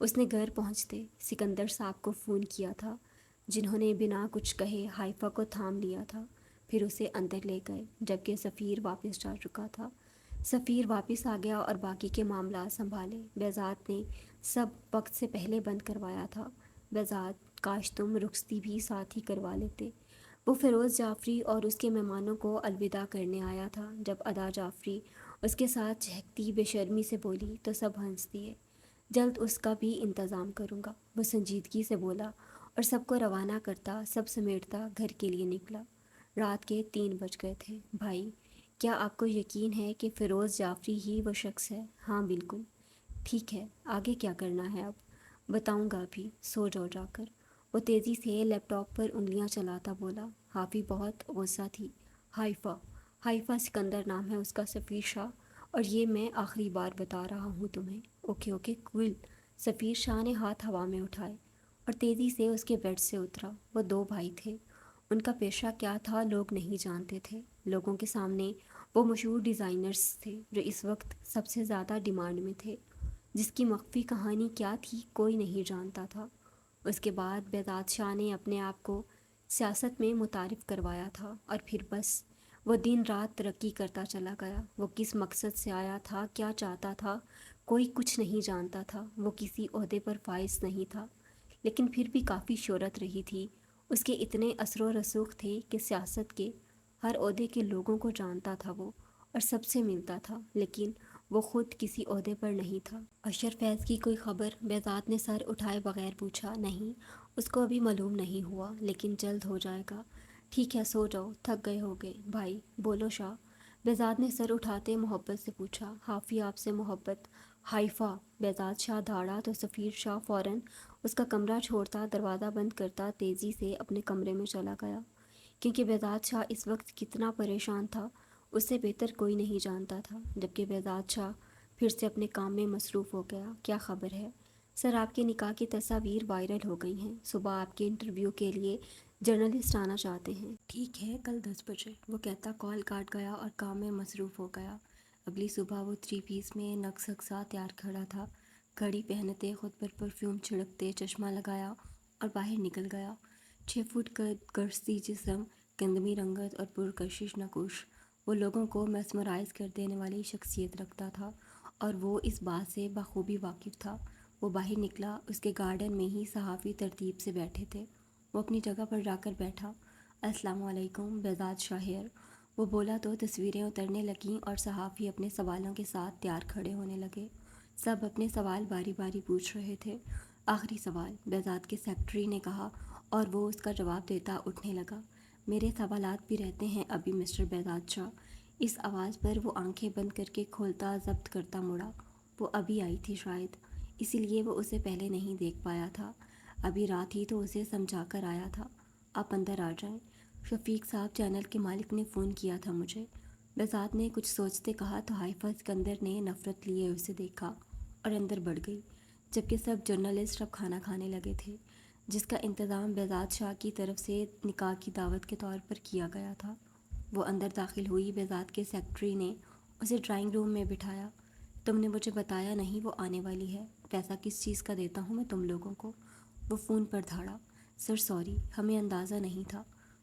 اس نے گھر پہنچتے سکندر صاحب کو فون کیا تھا، جنہوں نے بنا کچھ کہے حائفہ کو تھام لیا تھا، پھر اسے اندر لے گئے جبکہ سفیر واپس جا چکا تھا۔ سفیر واپس آ گیا اور باقی کے معاملات سنبھالے۔ بہزاد نے سب وقت سے پہلے بند کروایا تھا۔ بہزاد، کاش تم رخصتی بھی ساتھ ہی کروا لیتے۔ وہ فیروز جعفری اور اس کے مہمانوں کو الوداع کرنے آیا تھا۔ جب ادا جعفری اس کے ساتھ چہکتی بے شرمی سے بولی تو سب ہنس دیے۔ جلد اس کا بھی انتظام کروں گا، وہ سنجیدگی سے بولا اور سب کو روانہ کرتا، سب سمیٹتا گھر کے لیے نکلا۔ رات کے 3 بج گئے تھے۔ بھائی، کیا آپ کو یقین ہے کہ فیروز جعفری ہی وہ شخص ہے؟ ہاں بالکل۔ ٹھیک ہے، آگے کیا کرنا ہے اب؟ بتاؤں گا ابھی، سو جاؤ جا کر۔ وہ تیزی سے لیپ ٹاپ پر انگلیاں چلاتا بولا۔ حافی بہت غصہ تھی۔ حائفہ سکندر نام ہے اس کا سفیر شاہ، اور یہ میں آخری بار بتا رہا ہوں تمہیں۔ اوکے اوکے کول۔ سفیر شاہ نے ہاتھ ہوا میں اٹھائے اور تیزی سے اس کے بیڈ سے اترا۔ وہ 2 بھائی تھے۔ ان کا پیشہ کیا تھا لوگ نہیں جانتے تھے۔ لوگوں کے سامنے وہ مشہور ڈیزائنرز تھے جو اس وقت سب سے زیادہ ڈیمانڈ میں تھے، جس کی مخفی کہانی کیا تھی کوئی نہیں جانتا تھا۔ اس کے بعد بہزاد شاہ نے اپنے آپ کو سیاست میں متعارف کروایا تھا، اور پھر بس وہ دن رات ترقی کرتا چلا گیا۔ وہ کس مقصد سے آیا تھا، کیا چاہتا تھا، کوئی کچھ نہیں جانتا تھا۔ وہ کسی عہدے پر فائز نہیں تھا، لیکن پھر بھی کافی شہرت رہی تھی۔ اس کے اتنے اثر و رسوخ تھے کہ سیاست کے ہر عہدے کے لوگوں کو جانتا تھا وہ، اور سب سے ملتا تھا، لیکن وہ خود کسی عہدے پر نہیں تھا۔ اشر فیض کی کوئی خبر؟ بہزاد نے سر اٹھائے بغیر پوچھا۔ نہیں، اس کو ابھی معلوم نہیں ہوا، لیکن جلد ہو جائے گا۔ ٹھیک ہے، سو جاؤ، تھک گئے ہوگے۔ بھائی بولو شاہ، بہزاد نے سر اٹھاتے محبت سے پوچھا۔ حافی آپ سے محبت۔ حائفہ، بہزاد شاہ دھاڑا تو سفیر شاہ فوراً اس کا کمرہ چھوڑتا، دروازہ بند کرتا تیزی سے اپنے کمرے میں چلا گیا، کیونکہ بہزاد شاہ اس وقت کتنا پریشان تھا اس سے بہتر کوئی نہیں جانتا تھا۔ جبکہ بہزاد شاہ پھر سے اپنے کام میں مصروف ہو گیا۔ کیا خبر ہے؟ سر، آپ کے نکاح کی تصاویر وائرل ہو گئی ہیں۔ صبح آپ کے انٹرویو کے لیے جرنلسٹ آنا چاہتے ہیں۔ ٹھیک ہے، کل 10 بجے۔ وہ کہتا کال کاٹ گیا اور کام میں مصروف ہو گیا۔ اگلی صبح وہ 3 پیس میں نقص سا تیار کھڑا تھا، گھڑی پہنتے، خود پر پرفیوم چھڑکتے، چشمہ لگایا اور باہر نکل گیا۔ 6 فٹ قد، گرستی جسم، گندمی رنگت اور پرکشش نقوش۔ وہ لوگوں کو میسمرائز کر دینے والی شخصیت رکھتا تھا، اور وہ اس بات سے بخوبی واقف تھا۔ وہ باہر نکلا، اس کے گارڈن میں ہی صحافی ترتیب سے بیٹھے تھے۔ وہ اپنی جگہ پر جا کر بیٹھا۔ السلام علیکم، بہزاد شاہ ہیئر۔ وہ بولا تو تصویریں اترنے لگیں اور صحافی اپنے سوالوں کے ساتھ تیار کھڑے ہونے لگے۔ سب اپنے سوال باری باری پوچھ رہے تھے۔ آخری سوال بہزاد کے سیکرٹری نے کہا، اور وہ اس کا جواب دیتا اٹھنے لگا۔ میرے سوالات بھی رہتے ہیں ابھی مسٹر بہزاد شاہ۔ اس آواز پر وہ آنکھیں بند کر کے کھولتا ضبط کرتا مڑا۔ وہ ابھی آئی تھی شاید، اسی لیے وہ اسے پہلے نہیں دیکھ پایا تھا۔ ابھی رات ہی تو اسے سمجھا کر آیا تھا۔ آپ اندر آ جائیں، شفیق صاحب چینل کے مالک نے فون کیا تھا مجھے۔ بہزاد نے کچھ سوچتے کہا تو حائفہ سکندر نے نفرت لیے اسے دیکھا اور اندر بڑھ گئی، جبکہ سب جرنلسٹ اب کھانا کھانے لگے تھے، جس کا انتظام بہزاد شاہ کی طرف سے نکاح کی دعوت کے طور پر کیا گیا تھا۔ وہ اندر داخل ہوئی۔ بہزاد کے سیکرٹری نے اسے ڈرائنگ روم میں بٹھایا۔ تم نے مجھے بتایا نہیں وہ آنے والی ہے؟ پیسہ کس چیز کا دیتا ہوں میں تم لوگوں کو؟ وہ فون پر دھاڑا۔ سر سوری، ہمیں اندازہ نہیں تھا،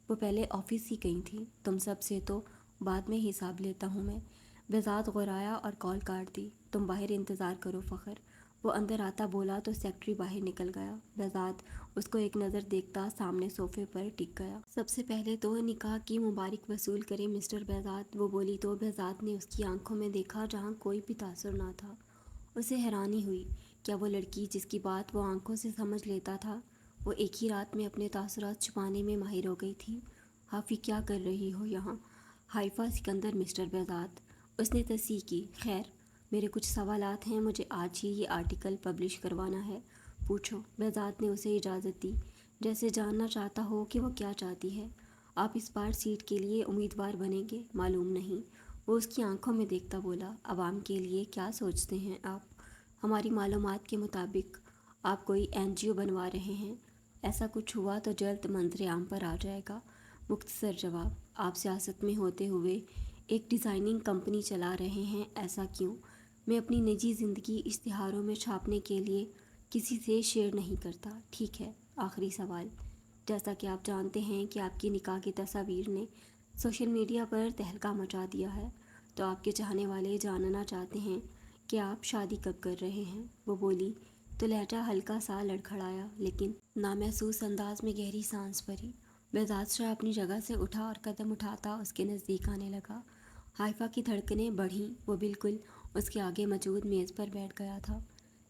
وہ پہلے آفس ہی گئی تھی، تم سب سے تو بعد میں حساب لیتا ہوں میں۔ بہزاد غرایا اور کال کاٹ دی۔ تم باہر انتظار کرو فخر۔ وہ اندر آتا بولا تو سیکرٹری باہر نکل گیا۔ بہزاد اس کو ایک نظر دیکھتا سامنے صوفے پر ٹک گیا۔ سب سے پہلے تو نکاح کی مبارک وصول کریں مسٹر بہزاد، وہ بولی تو بہزاد نے اس کی آنکھوں میں دیکھا جہاں کوئی بھی تاثر نہ تھا۔ اسے حیرانی ہوئی، کیا وہ لڑکی جس کی بات وہ آنکھوں سے سمجھ لیتا تھا، وہ ایک ہی رات میں اپنے تاثرات چھپانے میں ماہر ہو گئی تھی؟ حافی، کیا کر رہی ہو یہاں؟ حائفہ سکندر مسٹر بہزاد۔ اس نے تصحیح کی۔ خیر، میرے کچھ سوالات ہیں، مجھے آج ہی یہ آرٹیکل پبلش کروانا ہے۔ پوچھو۔ بہزاد نے اسے اجازت دی، جیسے جاننا چاہتا ہو کہ وہ کیا چاہتی ہے۔ آپ اس بار سیٹ کے لیے امیدوار بنیں گے؟ معلوم نہیں، وہ اس کی آنکھوں میں دیکھتا بولا۔ عوام کے لیے کیا سوچتے ہیں آپ؟ ہماری معلومات کے مطابق آپ کوئی NGO بنوا رہے ہیں۔ ایسا کچھ ہوا تو جلد منظر عام پر آ جائے گا۔ مختصر جواب، آپ سیاست میں ہوتے ہوئے ایک ڈیزائننگ کمپنی چلا رہے ہیں، ایسا کیوں؟ میں اپنی نجی زندگی اشتہاروں میں چھاپنے کے لیے کسی سے شیئر نہیں کرتا۔ ٹھیک ہے، آخری سوال۔ جیسا کہ آپ جانتے ہیں کہ آپ کی نکاح کی تصاویر نے سوشل میڈیا پر تہلکہ مچا دیا ہے، تو آپ کے چاہنے والے جاننا چاہتے ہیں کہ آپ شادی کب کر رہے ہیں؟ وہ بولی تو لہجہ ہلکا سا لڑکھڑایا، لیکن نامحسوس انداز میں گہری سانس بھری۔ بہزاد شاہ اپنی جگہ سے اٹھا اور قدم اٹھاتا اس کے نزدیک آنے لگا۔ حائفہ کی دھڑکنیں بڑھیں، وہ بالکل اس کے آگے موجود میز پر بیٹھ گیا تھا۔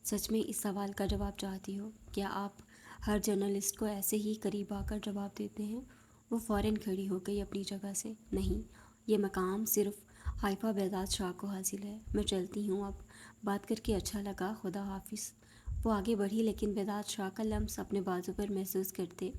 سچ میں اس سوال کا جواب چاہتی ہو؟ کیا آپ ہر جرنلسٹ کو ایسے ہی قریب آ کر جواب دیتے ہیں؟ وہ فوراً کھڑی ہو گئی اپنی جگہ سے۔ نہیں، یہ مقام صرف حائفہ بہزاد شاہ کو حاصل ہے۔ میں چلتی ہوں اب، بات کر کے اچھا لگا، خدا حافظ۔ وہ آگے بڑھی، لیکن بہزاد شاہ کا لمس اپنے بازو پر محسوس کرتے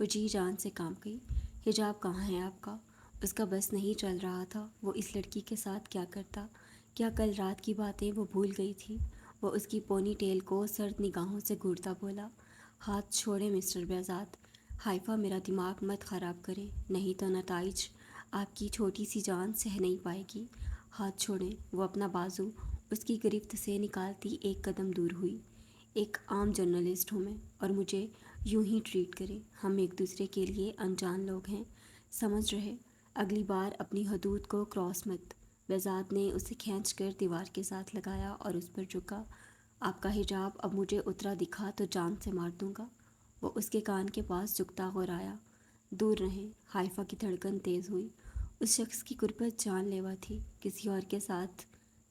وہ جی جان سے کانپ گئی۔ حجاب کہاں ہے آپ کا؟ اس کا بس نہیں چل رہا تھا۔ وہ اس لڑکی کے ساتھ کیا کرتا؟ کیا کل رات کی باتیں وہ بھول گئی تھی؟ وہ اس کی پونی ٹیل کو سرد نگاہوں سے گھورتا بولا، ہاتھ چھوڑیں مسٹر بہزاد۔ حائفہ میرا دماغ مت خراب کریں، نہیں تو نتائج آپ کی چھوٹی سی جان سہ نہیں پائے گی۔ ہاتھ چھوڑیں۔ وہ اپنا بازو اس کی گرفت سے نکالتی ایک قدم دور ہوئی۔ ایک عام جرنلسٹ ہوں میں، اور مجھے یوں ہی ٹریٹ کریں۔ ہم ایک دوسرے کے لیے انجان لوگ ہیں، سمجھ رہے؟ اگلی بار اپنی حدود کو کراس مت۔ بہزاد نے اسے کھینچ کر دیوار کے ساتھ لگایا اور اس پر جھکا۔ آپ کا حجاب اب مجھے اترا دکھا تو جان سے مار دوں گا۔ وہ اس کے کان کے پاس جھکتا غرایا۔ دور رہیں۔ حائفہ کی دھڑکن تیز ہوئی۔ اس شخص کی قربت جان لیوا تھی۔ کسی اور کے ساتھ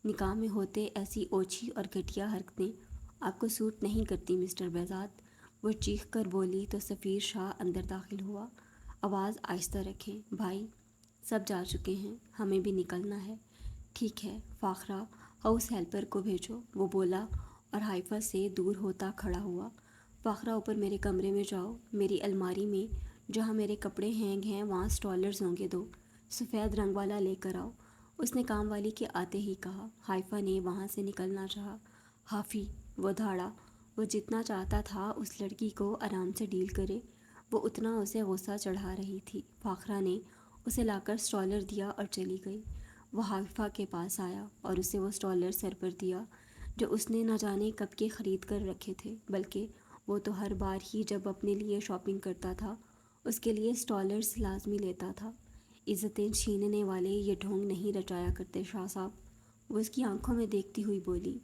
نکاح میں ہوتے ایسی اوچھی اور گھٹیا حرکتیں آپ کو سوٹ نہیں کرتی مسٹر بہزاد۔ وہ چیخ کر بولی تو سفیر شاہ اندر داخل ہوا۔ آواز آہستہ رکھیں بھائی، سب جا چکے ہیں، ہمیں بھی نکلنا ہے۔ ٹھیک ہے، فاخرہ ہاؤس ہیلپر کو بھیجو، وہ بولا اور حائفہ سے دور ہوتا کھڑا ہوا۔ فاخرہ اوپر میرے کمرے میں جاؤ، میری الماری میں جہاں میرے کپڑے ہینگ ہیں وہاں سٹالرز ہوں گے 2، سفید رنگ والا لے کر آؤ، اس نے کام والی کے آتے ہی کہا۔ حائفہ نے وہاں سے نکلنا چاہا۔ حافی، وہ دھاڑا۔ وہ جتنا چاہتا تھا اس لڑکی کو آرام سے ڈیل کرے، وہ اتنا اسے غصہ چڑھا رہی تھی۔ فاخرہ نے اسے لا کر سٹالر دیا اور چلی گئی۔ وہ حائفہ کے پاس آیا اور اسے وہ سٹالر سر پر دیا جو اس نے نہ جانے کب کے خرید کر رکھے تھے، بلکہ وہ تو ہر بار ہی جب اپنے لیے شاپنگ کرتا تھا اس کے لیے سٹالرز لازمی لیتا تھا۔ عزتیں چھیننے والے یہ ڈھونگ نہیں رچایا کرتے شاہ صاحب۔ وہ اس کی آنکھوں میں دیکھتی ہوئی بولی،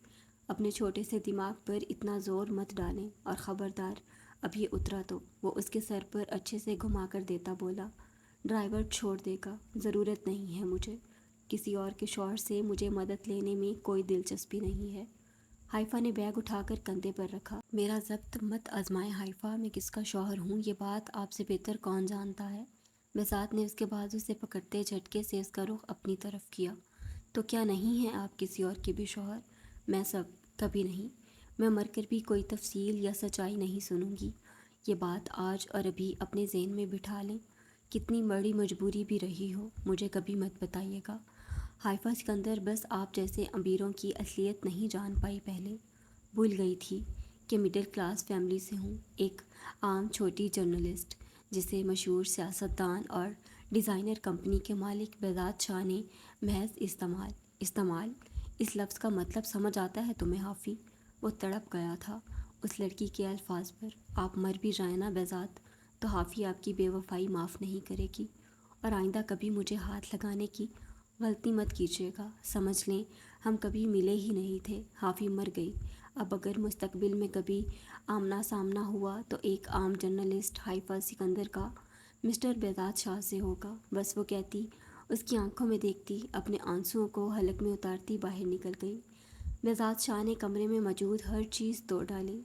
اپنے چھوٹے سے دماغ پر اتنا زور مت ڈالیں، اور خبردار اب یہ اترا تو۔ وہ اس کے سر پر اچھے سے گھما کر دیتا بولا، ڈرائیور چھوڑ دے گا، ضرورت نہیں ہے مجھے، کسی اور کے شوہر سے مجھے مدد لینے میں کوئی دلچسپی نہیں ہے۔ حائفہ نے بیگ اٹھا کر کندھے پر رکھا۔ میرا ضبط مت آزمائیں حائفہ، میں کس کا شوہر ہوں یہ بات آپ سے بہتر کون جانتا ہے؟ بہزاد نے اس کے بازو سے پکڑتے جھٹکے سے اس کا رخ اپنی طرف کیا۔ تو کیا نہیں ہیں آپ کسی اور کے بھی شوہر؟ میں کبھی نہیں۔ میں مر کر بھی کوئی تفصیل یا سچائی نہیں سنوں گی۔ یہ بات آج اور ابھی اپنے ذہن میں بٹھا لیں، کتنی بڑی مجبوری بھی رہی ہو مجھے کبھی مت بتائیے گا۔ حائفہ سکندر بس آپ جیسے امیروں کی اصلیت نہیں جان پائی پہلے، بھول گئی تھی کہ مڈل کلاس فیملی سے ہوں، ایک عام چھوٹی جرنلسٹ جسے مشہور سیاستدان اور ڈیزائنر کمپنی کے مالک بہزاد شاہ نے محض استعمال اس لفظ کا مطلب سمجھ آتا ہے تمہیں حافی؟ وہ تڑپ گیا تھا اس لڑکی کے الفاظ پر۔ آپ مر بھی جائیں نا بہزاد تو حافی آپ کی بے وفائی معاف نہیں کرے گی، اور آئندہ کبھی مجھے ہاتھ لگانے کی غلطی مت کیجیے گا۔ سمجھ لیں ہم کبھی ملے ہی نہیں تھے۔ حافی مر گئی، اب اگر مستقبل میں کبھی آمنا سامنا ہوا تو ایک عام جرنلسٹ حائفہ سکندر کا مسٹر بہزاد شاہ سے ہوگا۔ بس وہ کہتی، اس کی آنکھوں میں دیکھتی، اپنے آنسوؤں کو حلق میں اتارتی باہر نکل گئی۔ بہزاد شاہ نے کمرے میں موجود ہر چیز توڑ ڈالی۔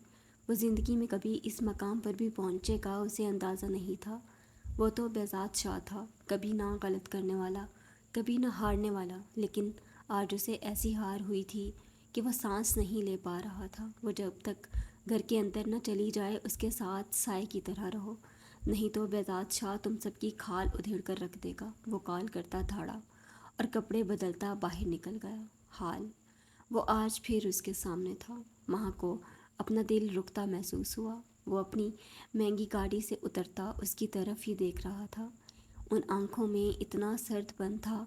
وہ زندگی میں کبھی اس مقام پر بھی پہنچے گا اسے اندازہ نہیں تھا۔ وہ تو بہزاد شاہ تھا، کبھی نہ غلط کرنے والا، کبھی نہ ہارنے والا، لیکن آج اسے ایسی ہار ہوئی تھی کہ وہ سانس نہیں لے پا رہا تھا۔ وہ جب تک گھر کے اندر نہ چلی جائے اس کے ساتھ سائے کی طرح رہو، نہیں تو بہزاد شاہ تم سب کی کھال ادھیڑ کر رکھ دے گا۔ وہ کال کرتا دھاڑا اور کپڑے بدلتا باہر نکل گیا۔ حال وہ آج پھر اس کے سامنے تھا۔ ماں کو اپنا دل رکتا محسوس ہوا۔ وہ اپنی مہنگی گاڑی سے اترتا اس کی طرف ہی دیکھ رہا تھا۔ ان آنکھوں میں اتنا سرد پن تھا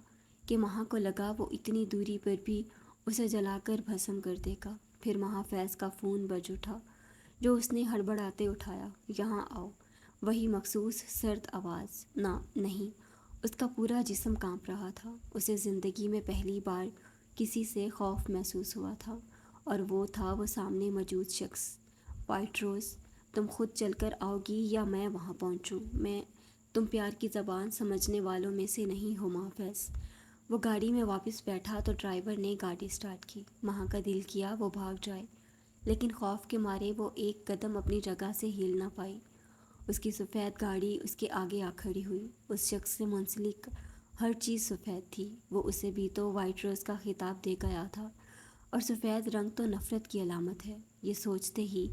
کہ ماں کو لگا وہ اتنی دوری پر بھی اسے جلا کر بھسم کر دے گا۔ پھر ماں فیض کا فون بج اٹھا۔ جو اس نے ہڑبڑاتے اٹھایا۔ یہاں آؤ۔ وہی مخصوص سرد آواز۔ نہ نہیں، اس کا پورا جسم کانپ رہا تھا۔ اسے زندگی میں پہلی بار کسی سے خوف محسوس ہوا تھا، اور وہ تھا وہ سامنے موجود شخص۔ وائٹ روز، تم خود چل کر آؤ گی یا میں وہاں پہنچوں؟ تم پیار کی زبان سمجھنے والوں میں سے نہیں ہو محافظ۔ وہ گاڑی میں واپس بیٹھا تو ڈرائیور نے گاڑی سٹارٹ کی۔ ماں کا دل کیا وہ بھاگ جائے، لیکن خوف کے مارے وہ ایک قدم اپنی جگہ سے ہل نہ پائی۔ اس کی سفید گاڑی اس کے آگے آ کھڑی ہوئی۔ اس شخص سے منسلک ہر چیز سفید تھی۔ وہ اسے بھی تو وائٹ روز کا خطاب دے گیا تھا، اور سفید رنگ تو نفرت کی علامت ہے۔ یہ سوچتے ہی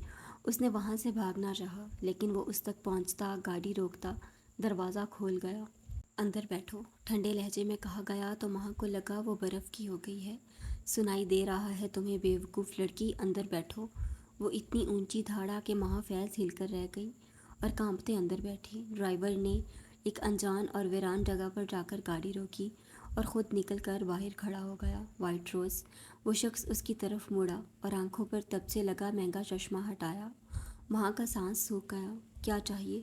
اس نے وہاں سے بھاگنا چاہا، لیکن وہ اس تک پہنچتا، گاڑی روکتا، دروازہ کھول گیا۔ اندر بیٹھو، ٹھنڈے لہجے میں کہا گیا تو ماں کو لگا وہ برف کی ہو گئی ہے۔ سنائی دے رہا ہے تمہیں بے وقوف لڑکی، اندر بیٹھو۔ وہ اتنی اونچی دھاڑا کہ محافظ ہل کر رہ گئی اور کانپتے اندر بیٹھی۔ ڈرائیور نے ایک انجان اور ویران جگہ پر جا کر گاڑی روکی اور خود نکل کر باہر کھڑا ہو گیا۔ وائٹ روز، وہ شخص اس کی طرف مڑا اور آنکھوں پر تب سے لگا مہنگا چشمہ ہٹایا۔ وہاں کا سانس سوکھ گیا۔ کیا چاہیے؟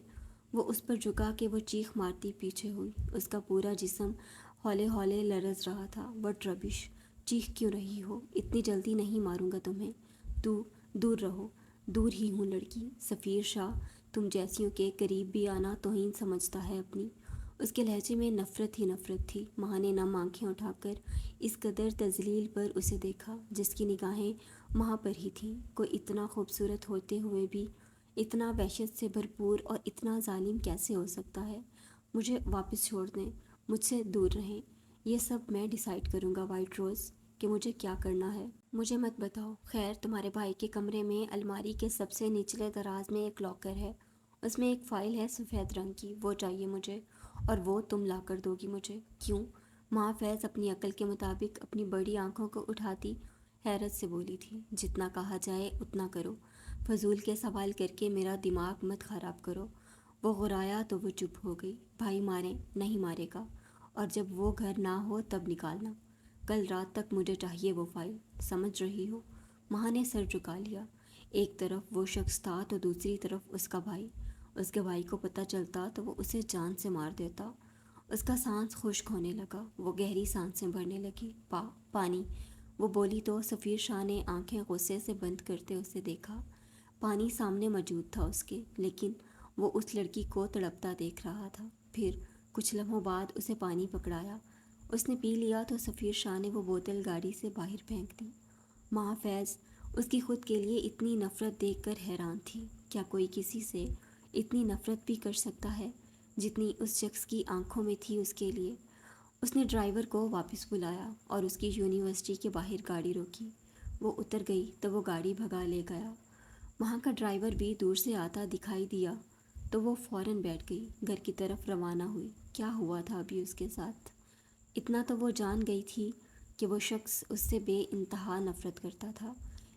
وہ اس پر جھکا کہ وہ چیخ مارتی پیچھے ہوئی۔ اس کا پورا جسم ہولے ہولے لرز رہا تھا۔ وٹ ربش، چیخ کیوں رہی ہو؟ اتنی جلدی نہیں ماروں گا تمہیں۔ دور رہو۔ دور ہی ہوں لڑکی۔ سفیر شاہ تم جیسیوں کے قریب بھی آنا توہین سمجھتا ہے اپنی۔ اس کے لہجے میں نفرت ہی نفرت تھی۔ ماں نے نم آنکھیں اٹھا کر اس قدر تذلیل پر اسے دیکھا، جس کی نگاہیں ماں پر ہی تھیں۔ کوئی اتنا خوبصورت ہوتے ہوئے بھی اتنا وحشت سے بھرپور اور اتنا ظالم کیسے ہو سکتا ہے؟ مجھے واپس چھوڑ دیں، مجھ سے دور رہیں۔ یہ سب میں ڈیسائیڈ کروں گا وائٹ روز، کہ مجھے کیا کرنا ہے۔ مجھے مت بتاؤ۔ خیر، تمہارے بھائی کے کمرے میں الماری کے سب سے نچلے دراز میں ایک لاکر ہے، اس میں ایک فائل ہے سفید رنگ کی، وہ چاہیے مجھے، اور وہ تم لا کر دو گی مجھے۔ کیوں؟ محافظ اپنی عقل کے مطابق اپنی بڑی آنکھوں کو اٹھاتی حیرت سے بولی تھی۔ جتنا کہا جائے اتنا کرو، فضول کے سوال کر کے میرا دماغ مت خراب کرو۔ وہ غرایا تو وہ چپ ہو گئی۔ بھائی ماریں؟ نہیں مارے گا، اور جب وہ گھر نہ ہو تب نکالنا۔ کل رات تک مجھے چاہیے وہ فائل، سمجھ رہی ہو؟ ماں نے سر جھکا لیا۔ ایک طرف وہ شخص تھا تو دوسری طرف اس کا بھائی۔ اس کے بھائی کو پتہ چلتا تو وہ اسے جان سے مار دیتا۔ اس کا سانس خشک ہونے لگا، وہ گہری سانسیں بھرنے لگی۔ پانی، وہ بولی تو سفیر شاہ نے آنکھیں غصے سے بند کرتے اسے دیکھا۔ پانی سامنے موجود تھا اس کے، لیکن وہ اس لڑکی کو تڑپتا دیکھ رہا تھا۔ پھر کچھ لمحوں بعد اسے پانی پکڑایا۔ اس نے پی لیا تو سفیر شاہ نے وہ بوتل گاڑی سے باہر پھینک دی۔ محافظ اس کی خود کے لیے اتنی نفرت دیکھ کر حیران تھی۔ کیا کوئی کسی سے اتنی نفرت بھی کر سکتا ہے جتنی اس شخص کی آنکھوں میں تھی اس کے لیے؟ اس نے ڈرائیور کو واپس بلایا اور اس کی یونیورسٹی کے باہر گاڑی روکی۔ وہ اتر گئی تو وہ گاڑی بھگا لے گیا۔ وہاں کا ڈرائیور بھی دور سے آتا دکھائی دیا تو وہ فوراً بیٹھ گئی، گھر کی طرف روانہ ہوئی۔ کیا ہوا تھا ابھی اس کے ساتھ؟ اتنا تو وہ جان گئی تھی کہ وہ شخص اس سے بے انتہا نفرت کرتا تھا،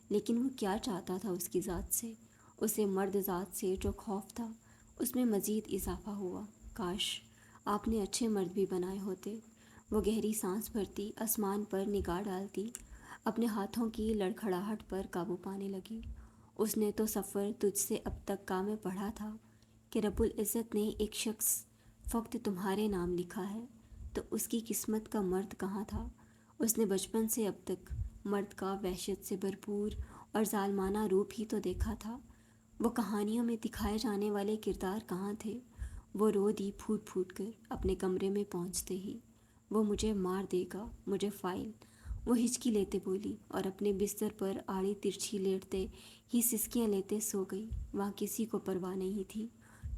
لیکن وہ کیا چاہتا تھا اس کی ذات سے؟ اسے مرد ذات سے جو خوف تھا اس میں مزید اضافہ ہوا۔ کاش آپ نے اچھے مرد بھی بنائے ہوتے۔ وہ گہری سانس بھرتی، آسمان پر نگاہ ڈالتی، اپنے ہاتھوں کی لڑکھڑاہٹ پر قابو پانے لگی۔ اس نے تو سفر تجھ سے اب تک کا میں پڑھا تھا کہ رب العزت نے ایک شخص فقط تمہارے نام لکھا ہے، تو اس کی قسمت کا مرد کہاں تھا؟ اس نے بچپن سے اب تک مرد کا وحشت سے بھرپور اور ظالمانہ روپ ہی تو دیکھا تھا۔ وہ کہانیوں میں دکھائے جانے والے کردار کہاں تھے؟ وہ رو دی پھوٹ پھوٹ کر اپنے کمرے میں پہنچتے ہی۔ وہ مجھے مار دے گا، مجھے فائل، وہ ہچکی لیتے بولی، اور اپنے بستر پر آڑی ترچھی لیٹتے ہی سسکیاں لیتے سو گئی۔ وہاں کسی کو پرواہ نہیں تھی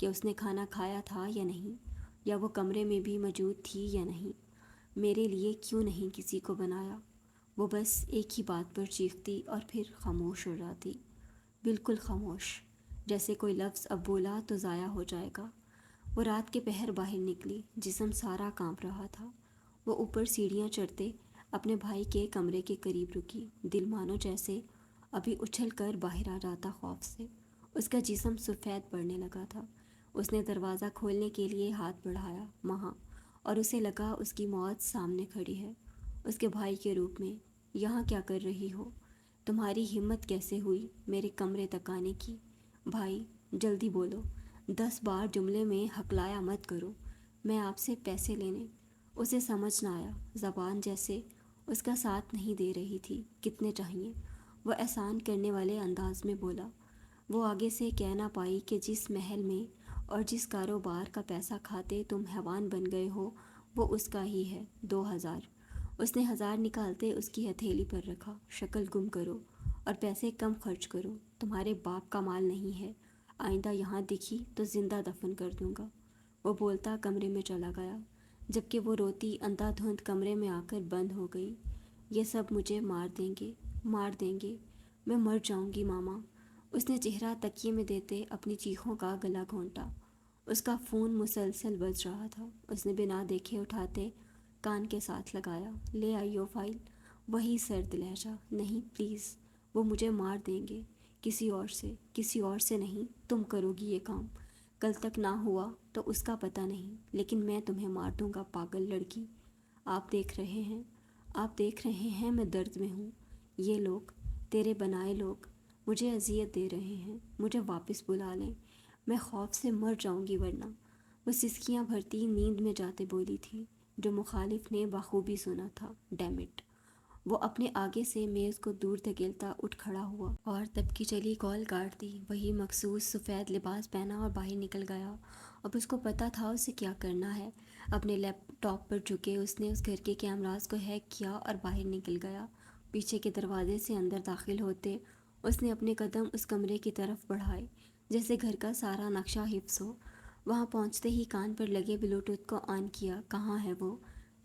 کہ اس نے کھانا کھایا تھا یا نہیں، یا وہ کمرے میں بھی موجود تھی یا نہیں۔ میرے لیے کیوں نہیں کسی کو بنایا؟ وہ بس ایک ہی بات پر چیختی اور پھر خاموش ہو جاتی، بالکل خاموش، جیسے کوئی لفظ اب بولا تو ضائع ہو جائے گا۔ وہ رات کے پہر باہر نکلی، جسم سارا کانپ رہا تھا۔ وہ اوپر سیڑھیاں چڑھتے اپنے بھائی کے کمرے کے قریب رکی، دل مانو جیسے ابھی اچھل کر باہر آ جاتا خوف سے۔ اس کا جسم سفید پڑنے لگا تھا۔ اس نے دروازہ کھولنے کے لیے ہاتھ بڑھایا، ماں، اور اسے لگا اس کی موت سامنے کھڑی ہے، اس کے بھائی کے روپ میں۔ یہاں کیا کر رہی ہو؟ تمہاری ہمت کیسے ہوئی میرے کمرے تک آنے کی؟ بھائی جلدی بولو، 10 بار جملے میں ہکلایا مت کرو، میں آپ سے پیسے لینے۔ اسے سمجھ نہ آیا، زبان جیسے اس کا ساتھ نہیں دے رہی تھی۔ کتنے چاہیے؟ وہ احسان کرنے والے انداز میں بولا۔ وہ آگے سے کہہ نہ پائی کہ جس محل میں اور جس کاروبار کا پیسہ کھاتے تم حیوان بن گئے ہو وہ اس کا ہی ہے۔ 2000۔ اس نے 1000 نکالتے اس کی ہتھیلی پر رکھا۔ شکل گم کرو اور پیسے کم خرچ کرو، تمہارے باپ کا مال نہیں ہے، آئندہ یہاں دکھی تو زندہ دفن کر دوں گا۔ وہ بولتا کمرے میں چلا گیا، جبکہ وہ روتی اندھا دھند کمرے میں آ کر بند ہو گئی۔ یہ سب مجھے مار دیں گے، مار دیں گے، میں مر جاؤں گی ماما۔ اس نے چہرہ تکیے میں دیتے اپنی چیخوں کا گلا گھونٹا۔ اس کا فون مسلسل بج رہا تھا۔ اس نے بنا دیکھے اٹھاتے کان کے ساتھ لگایا۔ لے آئیو فائل۔ وہی سرد لہجہ۔ نہیں پلیز، وہ مجھے مار دیں گے، کسی اور سے نہیں، تم کرو گی یہ کام۔ کل تک نہ ہوا تو اس کا پتہ نہیں، لیکن میں تمہیں مار دوں گا پاگل لڑکی۔ آپ دیکھ رہے ہیں میں درد میں ہوں۔ یہ لوگ، تیرے بنائے لوگ، مجھے اذیت دے رہے ہیں، مجھے واپس بلا لیں، میں خوف سے مر جاؤں گی ورنہ۔ وہ سسکیاں بھرتی نیند میں جاتے بولی تھی، جو مخالف نے بخوبی سنا تھا۔ Damn it. وہ اپنے آگے سے میز کو دور دھکیلتا اٹھ کھڑا ہوا اور تب کی چلی کال کاٹ دی۔ وہی مخصوص سفید لباس پہنا اور باہر نکل گیا۔ اب اس کو پتہ تھا اسے کیا کرنا ہے۔ اپنے لیپ ٹاپ پر جھکے اس نے اس گھر کے کیمراز کو ہیک کیا اور باہر نکل گیا۔ پیچھے کے دروازے سے اندر داخل ہوتے اس نے اپنے قدم اس کمرے کی طرف بڑھائے جیسے گھر کا سارا نقشہ حفظ ہو۔ وہاں پہنچتے ہی کان پر لگے بلوٹوتھ کو آن کیا۔ کہاں ہے وہ؟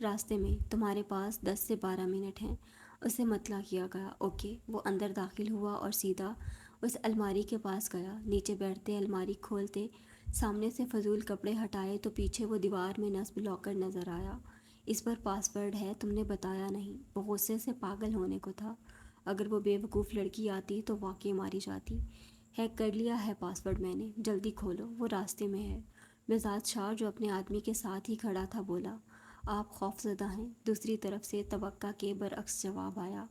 راستے میں، تمہارے پاس 10 سے 12 منٹ ہیں، اسے مطلع کیا گیا۔ اوکے۔ وہ اندر داخل ہوا اور سیدھا اس الماری کے پاس گیا۔ نیچے بیٹھتے الماری کھولتے سامنے سے فضول کپڑے ہٹائے تو پیچھے وہ دیوار میں نصب لاکر نظر آیا۔ اس پر پاس ورڈ ہے، تم نے بتایا نہیں۔ وہ غصے سے پاگل ہونے کو تھا۔ اگر وہ بے وقوف لڑکی آتی تو واقعی ماری جاتی۔ ہیک کر لیا ہے پاس ورڈ میں نے، جلدی کھولو، وہ راستے میں ہے۔ بزاد شاہ جو اپنے آدمی کے ساتھ ہی کھڑا تھا بولا۔ آپ خوف زدہ ہیں؟ دوسری طرف سے توقع کے برعکس جواب آیا۔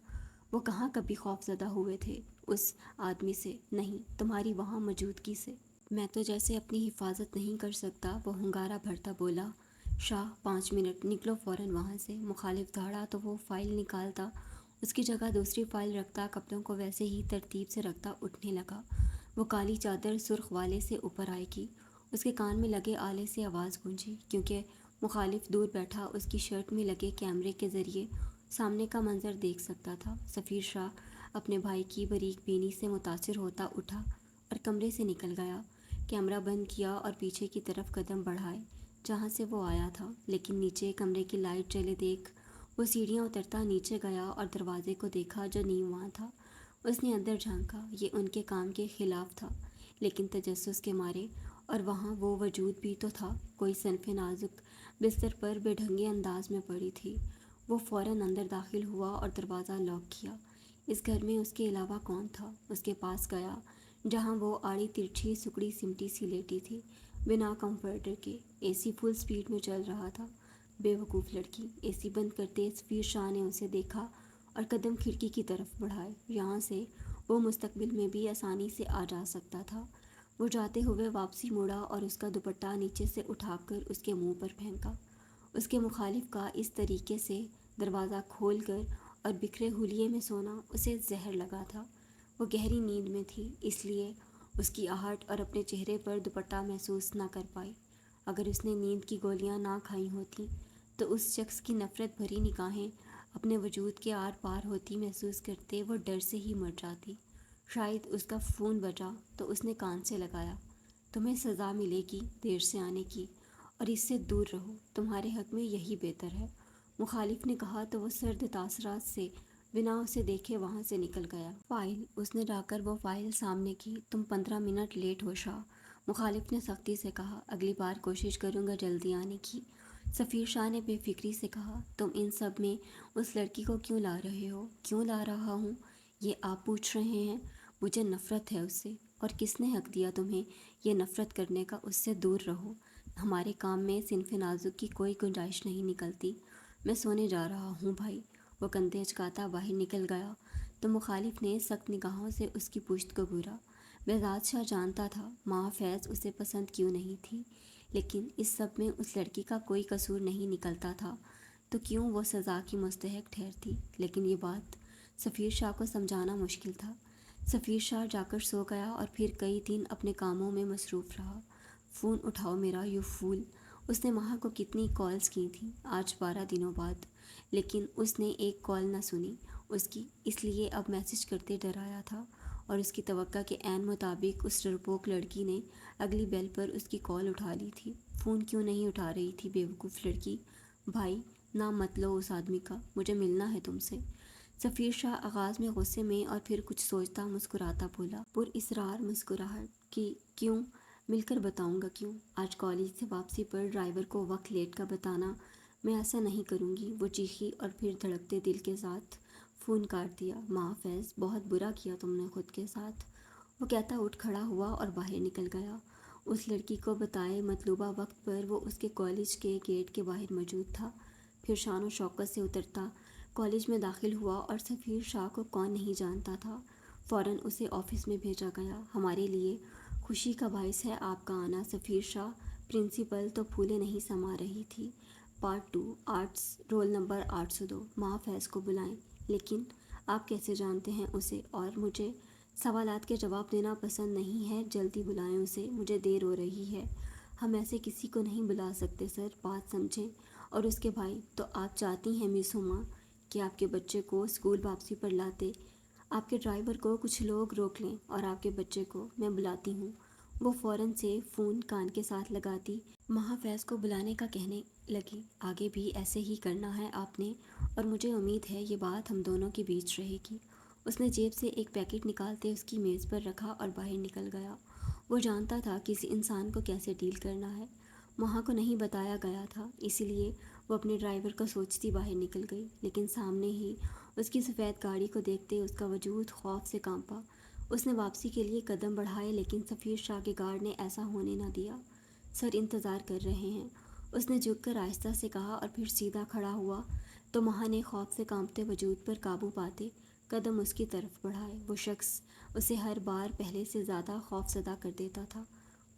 وہ کہاں کبھی خوف زدہ ہوئے تھے اس آدمی سے؟ نہیں، تمہاری وہاں موجودگی سے۔ میں تو جیسے اپنی حفاظت نہیں کر سکتا، وہ ہنگارا بھرتا بولا۔ شاہ 5 منٹ، نکلو فوراً وہاں سے۔ مخالف دھاڑا تو وہ فائل نکالتا، اس کی جگہ دوسری فائل رکھتا، کپڑوں کو ویسے ہی ترتیب سے رکھتا اٹھنے لگا۔ وہ کالی چادر سرخ والے سے اوپر آئے گی۔ اس کے کان میں لگے آلے سے آواز گونجی، کیونکہ مخالف دور بیٹھا اس کی شرٹ میں لگے کیمرے کے ذریعے سامنے کا منظر دیکھ سکتا تھا۔ سفیر شاہ اپنے بھائی کی باریک بینی سے متاثر ہوتا اٹھا اور کمرے سے نکل گیا۔ کیمرہ بند کیا اور پیچھے کی طرف قدم بڑھائے جہاں سے وہ آیا تھا، لیکن نیچے کمرے کی لائٹ جلے دیکھ وہ سیڑھیاں اترتا نیچے گیا اور دروازے کو دیکھا جو نیم وہاں تھا۔ اس نے اندر جھانکا۔ یہ ان کے کام کے خلاف تھا، لیکن تجسس کے مارے، اور وہاں وہ وجود بھی تو تھا۔ کوئی صنف نازک بستر پر بے ڈھنگے انداز میں پڑی تھی۔ وہ فوراً اندر داخل ہوا اور دروازہ لاک کیا۔ اس گھر میں اس کے علاوہ کون تھا؟ اس کے پاس گیا جہاں وہ آڑی ترچھی سکڑی سمٹی سی لیٹی تھی، بنا کمفرٹر کے۔ اے سی فل سپیڈ میں چل رہا تھا۔ بے وقوف لڑکی۔ اے سی بند کرتے سفیر شاہ نے اسے دیکھا اور قدم کھڑکی کی طرف بڑھائے۔ یہاں سے وہ مستقبل میں بھی آسانی سے آ جا سکتا تھا۔ وہ جاتے ہوئے واپسی مڑا اور اس کا دوپٹہ نیچے سے اٹھا کر اس کے منہ پر پھینکا۔ اس کے مخالف کا اس طریقے سے دروازہ کھول کر اور بکھرے حلیے میں سونا اسے زہر لگا تھا۔ وہ گہری نیند میں تھی، اس لیے اس کی آہٹ اور اپنے چہرے پر دوپٹہ محسوس نہ کر پائی۔ اگر اس نے نیند کی گولیاں نہ کھائی ہوتیں تو اس شخص کی نفرت بھری نگاہیں اپنے وجود کے آر پار ہوتی محسوس کرتے وہ ڈر سے ہی مر جاتی۔ شاید اس کا فون بجا تو اس نے کان سے لگایا۔ تمہیں سزا ملے گی دیر سے آنے کی، اور اس سے دور رہو، تمہارے حق میں یہی بہتر ہے۔ مخالف نے کہا تو وہ سرد تاثرات سے بنا اسے دیکھے وہاں سے نکل گیا۔ فائل، اس نے لا کر وہ فائل سامنے کی۔ تم 15 منٹ لیٹ ہو شاہ، مخالف نے سختی سے کہا۔ اگلی بار کوشش کروں گا جلدی آنے کی، سفیر شاہ نے بے فکری سے کہا۔ تم ان سب میں اس لڑکی کو کیوں لا رہے ہو؟ کیوں لا رہا ہوں یہ آپ پوچھ رہے ہیں؟ مجھے نفرت ہے اس سے۔ اور کس نے حق دیا تمہیں یہ نفرت کرنے کا؟ اس سے دور رہو، ہمارے کام میں صنف نازک کی کوئی گنجائش نہیں نکلتی۔ میں سونے جا رہا ہوں بھائی۔ وہ کندھے اچکاتا باہر نکل گیا تو مخالف نے سخت نگاہوں سے اس کی پشت کو گھورا۔ بہزاد شاہ جانتا تھا ماں فیض اسے پسند کیوں نہیں تھی، لیکن اس سب میں اس لڑکی کا کوئی قصور نہیں نکلتا تھا تو کیوں وہ سزا کی مستحق ٹھہرتی۔ لیکن یہ بات سفیر شاہ کو سمجھانا مشکل تھا۔ سفیر شاہ جا کر سو گیا اور پھر کئی دن اپنے کاموں میں مصروف رہا۔ فون اٹھاؤ میرا یو فول، اس نے ماہا کو کتنی کالز کی تھیں آج 12 دنوں بعد، لیکن اس نے ایک کال نہ سنی اس کی، اس لیے اب میسج کرتے ڈرایا تھا، اور اس کی توقع کے عین مطابق اس ڈرپوک لڑکی نے اگلی بیل پر اس کی کال اٹھا لی تھی۔ فون کیوں نہیں اٹھا رہی تھی بیوقوف لڑکی؟ بھائی نام مت لو اس آدمی کا، مجھے ملنا ہے تم سے۔ سفیر شاہ آغاز میں غصے میں اور پھر کچھ سوچتا مسکراتا بولا، پر اسرار مسکراہٹ کی، کیوں؟ مل کر بتاؤں گا کیوں۔ آج کالج سے واپسی پر ڈرائیور کو وقت لیٹ کا بتانا، میں ایسا نہیں کروں گی، وہ چیخی اور پھر دھڑکتے دل کے ساتھ فون کاٹ دیا۔ ماں فیض بہت برا کیا تم نے خود کے ساتھ، وہ کہتا اٹھ کھڑا ہوا اور باہر نکل گیا۔ اس لڑکی کو بتائے مطلوبہ وقت پر وہ اس کے کالج کے گیٹ کے باہر موجود تھا، پھر شان و شوکت سے اترتا کالج میں داخل ہوا، اور سفیر شاہ کو کون نہیں جانتا تھا، فوراً اسے آفس میں بھیجا گیا۔ ہمارے لیے خوشی کا باعث ہے آپ کا آنا سفیر شاہ، پرنسپل تو پھولے نہیں سما رہی تھی۔ پارٹ 2 آرٹس، رول نمبر 802، ماں فیض کو بلائیں۔ لیکن آپ کیسے جانتے ہیں اسے؟ اور مجھے سوالات کے جواب دینا پسند نہیں ہے، جلدی بلائیں اسے، مجھے دیر ہو رہی ہے۔ ہم ایسے کسی کو نہیں بلا سکتے سر، بات سمجھیں۔ اور اس کے بھائی، تو آپ چاہتی ہیں مس ہما کہ آپ کے بچے کو اسکول واپسی پر لاتے؟ آپ کے ڈرائیور کو کچھ لوگ روک لیں اور آپ کے بچے کو میں بلاتی ہوں۔ وہ فوراً سے فون کان کے ساتھ لگاتی ماہ فیض کو بلانے کا کہنے لگی، آگے بھی ایسے ہی کرنا ہے آپ نے، اور مجھے امید ہے یہ بات ہم دونوں کے بیچ رہے گی۔ اس نے جیب سے ایک پیکٹ نکالتے اس کی میز پر رکھا اور باہر نکل گیا۔ وہ جانتا تھا کسی انسان کو کیسے ڈیل کرنا ہے، ماہ کو نہیں بتایا گیا تھا، اسی لیے وہ اپنے ڈرائیور کو سوچتی باہر نکل گئی، لیکن سامنے ہی اس کی سفید گاڑی کو دیکھتے اس کا وجود خوف سے کانپا۔ اس نے واپسی کے لیے قدم بڑھائے، لیکن سفیر شاہ کے گارڈ نے ایسا ہونے نہ دیا۔ سر انتظار کر رہے ہیں، اس نے جھک کر آہستہ سے کہا، اور پھر سیدھا کھڑا ہوا تو ماہ نے خوف سے کانپتے وجود پر قابو پاتے قدم اس کی طرف بڑھائے۔ وہ شخص اسے ہر بار پہلے سے زیادہ خوف زدہ کر دیتا تھا۔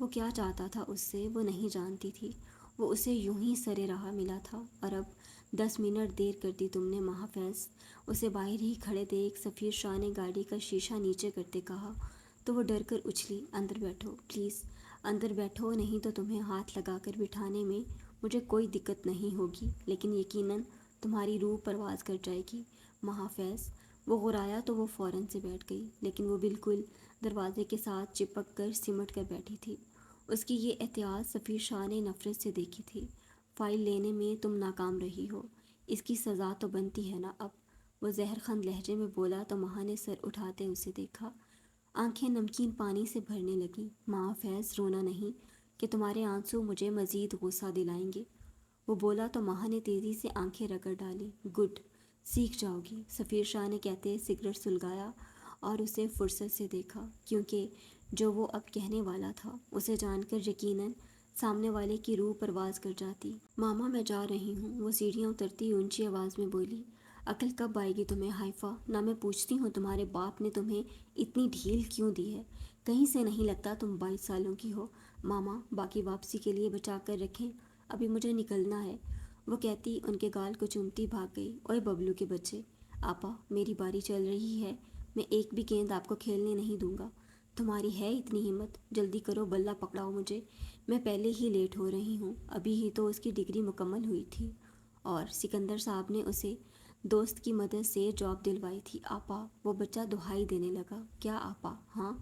وہ کیا چاہتا تھا اس سے وہ نہیں جانتی تھی، وہ اسے یوں ہی سرے راہ ملا تھا، اور اب 10 منٹ دیر کر دی تم نے ماہ فیض۔ اسے باہر ہی کھڑے دیکھ سفیر شاہ نے گاڑی کا شیشہ نیچے کرتے کہا، تو وہ ڈر کر اچھلی، اندر بیٹھو پلیز، اندر بیٹھو، نہیں تو تمہیں ہاتھ لگا کر بٹھانے میں مجھے کوئی دقت نہیں ہوگی، لیکن یقیناً تمہاری روح پرواز کر جائے گی ماہ فیض۔ وہ غرایا تو وہ فوراً سے بیٹھ گئی، لیکن وہ بالکل دروازے کے ساتھ چپک کر سمٹ کر بیٹھی تھی۔ اس کی یہ احتیاط سفیر شاہ نے نفرت سے دیکھی تھی۔ فائل لینے میں تم ناکام رہی ہو، اس کی سزا تو بنتی ہے نا اب، وہ زہر خند لہجے میں بولا تو ماہ نے سر اٹھاتے اسے دیکھا۔ آنکھیں نمکین پانی سے بھرنے لگیں۔ ماں فیض رونا نہیں کہ تمہارے آنسو مجھے مزید غصہ دلائیں گے، وہ بولا تو ماہ نے تیزی سے آنکھیں رگڑ ڈالیں۔ گڈ، سیکھ جاؤ گی، سفیر شاہ نے کہتے سگریٹ سلگایا اور اسے فرصت سے دیکھا، کیونکہ جو وہ اب کہنے والا تھا اسے جان کر یقیناً سامنے والے کی روح پرواز کر جاتی۔ ماما میں جا رہی ہوں، وہ سیڑھیاں اترتی اونچی آواز میں بولی۔ عقل کب آئے گی تمہیں حائفہ؟ نہ میں پوچھتی ہوں تمہارے باپ نے تمہیں اتنی ڈھیل کیوں دی ہے؟ کہیں سے نہیں لگتا تم 22 سالوں کی ہو۔ ماما باقی واپسی کے لیے بچا کر رکھیں، ابھی مجھے نکلنا ہے، وہ کہتی ان کے گال کو چومتی بھاگ گئی۔ اوئے ببلو کے بچے، آپا میری باری چل رہی ہے، میں ایک بھی گیند آپ کو کھیلنے نہیں دوں گا، تمہاری ہے اتنی ہمت؟ جلدی کرو بلہ پکڑاؤ مجھے، میں پہلے ہی لیٹ ہو رہی ہوں، ابھی ہی تو اس کی ڈگری مکمل ہوئی تھی، اور سکندر صاحب نے اسے دوست کی مدد سے جاب دلوائی تھی۔ آپا، وہ بچہ دہائی دینے لگا۔ کیا آپا؟ ہاں